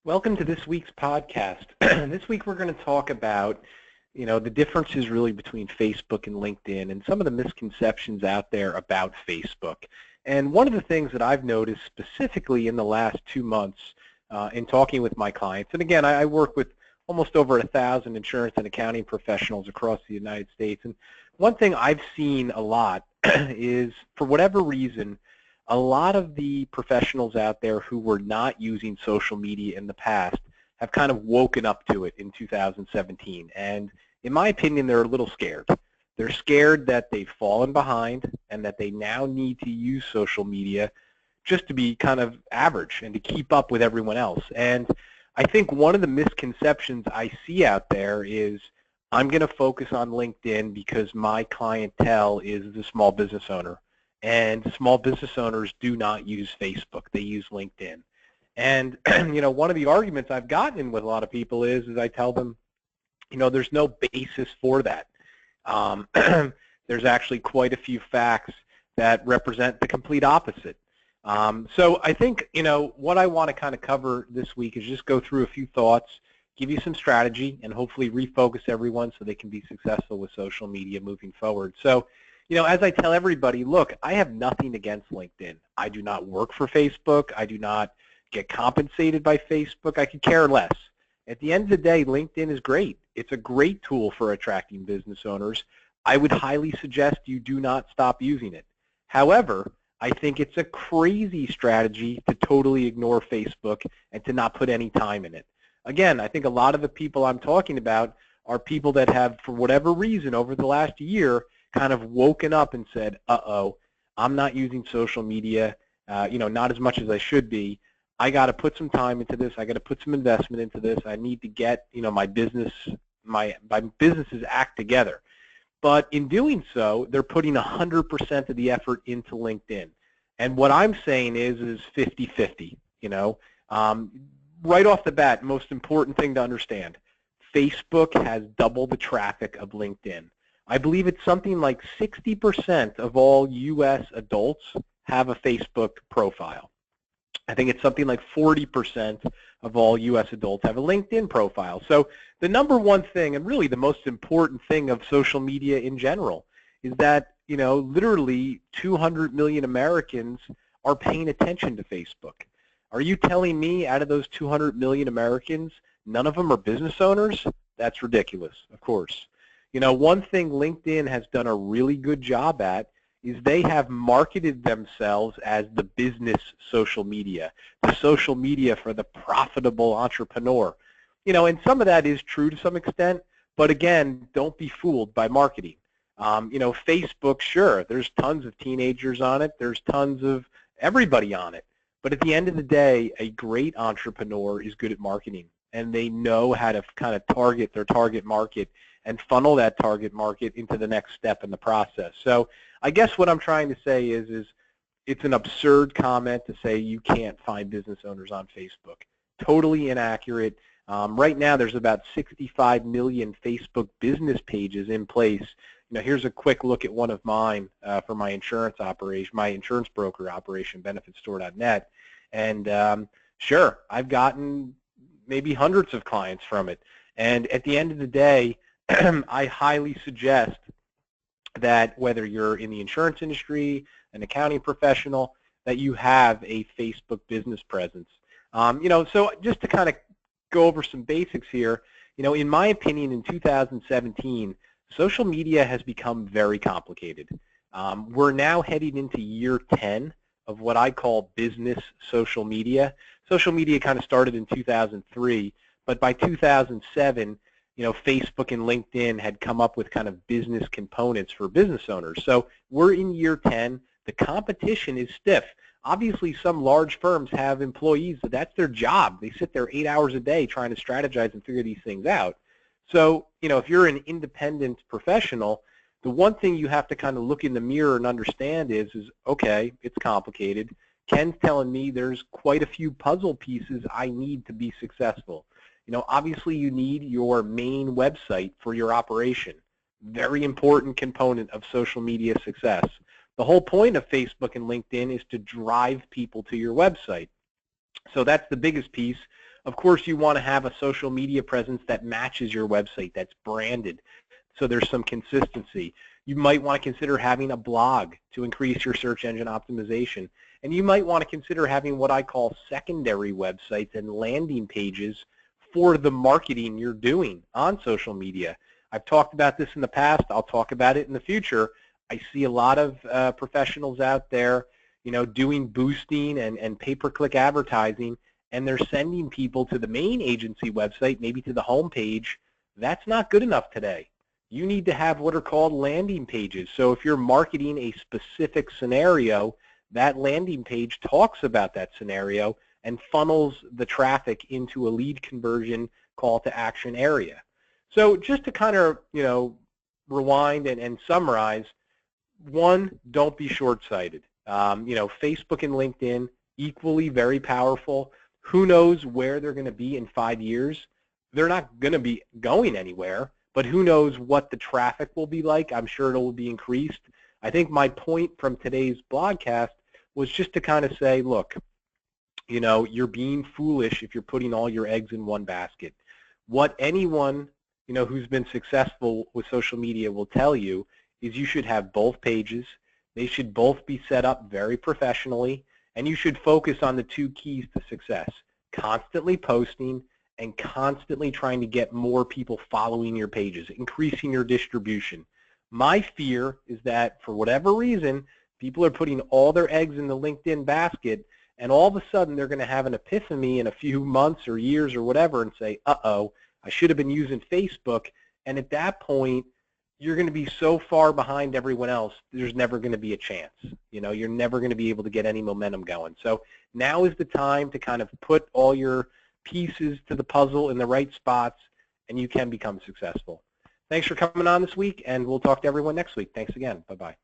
Welcome to this week's podcast. This week we're going to talk about, the differences really between Facebook and LinkedIn and some of the misconceptions out there about Facebook. And one of the things that I've noticed specifically in the last 2 months in talking with my clients, and again, I work with almost over 1,000 insurance and accounting professionals across the United States, and one thing I've seen a lot is, for whatever reason, a lot of the professionals out there who were not using social media in the past have kind of woken up to it in 2017. And in my opinion, they're a little scared. They're scared that they've fallen behind and that they now need to use social media just to be kind of average and to keep up with everyone else. And I think one of the misconceptions I see out there is, I'm going to focus on LinkedIn because my clientele is the small business owner. And small business owners do not use Facebook. They use LinkedIn. And, one of the arguments I've gotten with a lot of people is I tell them, there's no basis for that. There's actually quite a few facts that represent the complete opposite. So I think, what I want to kind of cover this week is just go through a few thoughts, give you some strategy, and hopefully refocus everyone so they can be successful with social media moving forward. So, as I tell everybody, look, I have nothing against LinkedIn. I do not work for Facebook. I do not get compensated by Facebook. I could care less. At the end of the day, LinkedIn is great. It's a great tool for attracting business owners. I would highly suggest you do not stop using it. However, I think it's a crazy strategy to totally ignore Facebook and to not put any time in it. Again, I think a lot of the people I'm talking about are people that have, for whatever reason, over the last year, kind of woken up and said, uh-oh, I'm not using social media, not as much as I should be. I got to put some time into this. I got to put some investment into this. I need to get, my business's act together. But in doing so, they're putting 100% of the effort into LinkedIn. And what I'm saying is 50-50, right off the bat, most important thing to understand, Facebook has double the traffic of LinkedIn. I believe it's something like 60% of all U.S. adults have a Facebook profile. I think it's something like 40% of all U.S. adults have a LinkedIn profile. So the number one thing, and really the most important thing of social media in general, is that, literally 200 million Americans are paying attention to Facebook. Are you telling me out of those 200 million Americans, none of them are business owners? That's ridiculous, of course. One thing LinkedIn has done a really good job at is they have marketed themselves as the business social media, the social media for the profitable entrepreneur. And some of that is true to some extent, but again, don't be fooled by marketing. Facebook, sure, there's tons of teenagers on it. There's tons of everybody on it. But at the end of the day, a great entrepreneur is good at marketing, and they know how to kind of target their target market and funnel that target market into the next step in the process. So I guess what I'm trying to say is it's an absurd comment to say you can't find business owners on Facebook. Totally inaccurate. Right now there's about 65 million Facebook business pages in place. Here's a quick look at one of mine for my insurance operation, my insurance broker operation, benefitstore.net. And sure, I've gotten maybe hundreds of clients from it. And at the end of the day, I highly suggest that whether you're in the insurance industry, an accounting professional, that you have a Facebook business presence. So just to kind of go over some basics here, in my opinion, in 2017, social media has become very complicated. We're now heading into year 10 of what I call business social media. Social media kind of started in 2003, but by 2007, Facebook and LinkedIn had come up with kind of business components for business owners. So we're in year 10. The competition is stiff. Obviously, some large firms have employees. That's their job. They sit there 8 hours a day trying to strategize and figure these things out. So, if you're an independent professional, the one thing you have to kind of look in the mirror and understand is okay, it's complicated. Ken's telling me there's quite a few puzzle pieces I need to be successful. Obviously you need your main website for your operation. Very important component of social media success. The whole point of Facebook and LinkedIn is to drive people to your website. So that's the biggest piece. Of course, you want to have a social media presence that matches your website, that's branded, so there's some consistency. You might want to consider having a blog to increase your search engine optimization. And you might want to consider having what I call secondary websites and landing pages for the marketing you're doing on social media. I've talked about this in the past. I'll talk about it in the future. I see a lot of professionals out there, doing boosting and pay-per-click advertising, and they're sending people to the main agency website, maybe to the home page. That's not good enough today. You need to have what are called landing pages. So if you're marketing a specific scenario, that landing page talks about that scenario and funnels the traffic into a lead conversion call to action area. So just to kind of, rewind and summarize, one, don't be short-sighted. Facebook and LinkedIn, equally very powerful. Who knows where they're going to be in 5 years? They're not going to be going anywhere, but who knows what the traffic will be like. I'm sure it will be increased. I think my point from today's broadcast was just to kind of say, look, you're being foolish if you're putting all your eggs in one basket. What anyone, who's been successful with social media will tell you is you should have both pages. They should both be set up very professionally, and you should focus on the two keys to success: constantly posting and constantly trying to get more people following your pages, increasing your distribution. My fear is that for whatever reason, people are putting all their eggs in the LinkedIn basket, and all of a sudden they're going to have an epiphany in a few months or years or whatever and say, uh-oh, I should have been using Facebook. And at that point, you're going to be so far behind everyone else, there's never going to be a chance. You're never going to be able to get any momentum going. So now is the time to kind of put all your pieces to the puzzle in the right spots, and you can become successful. Thanks for coming on this week, and we'll talk to everyone next week. Thanks again. Bye-bye.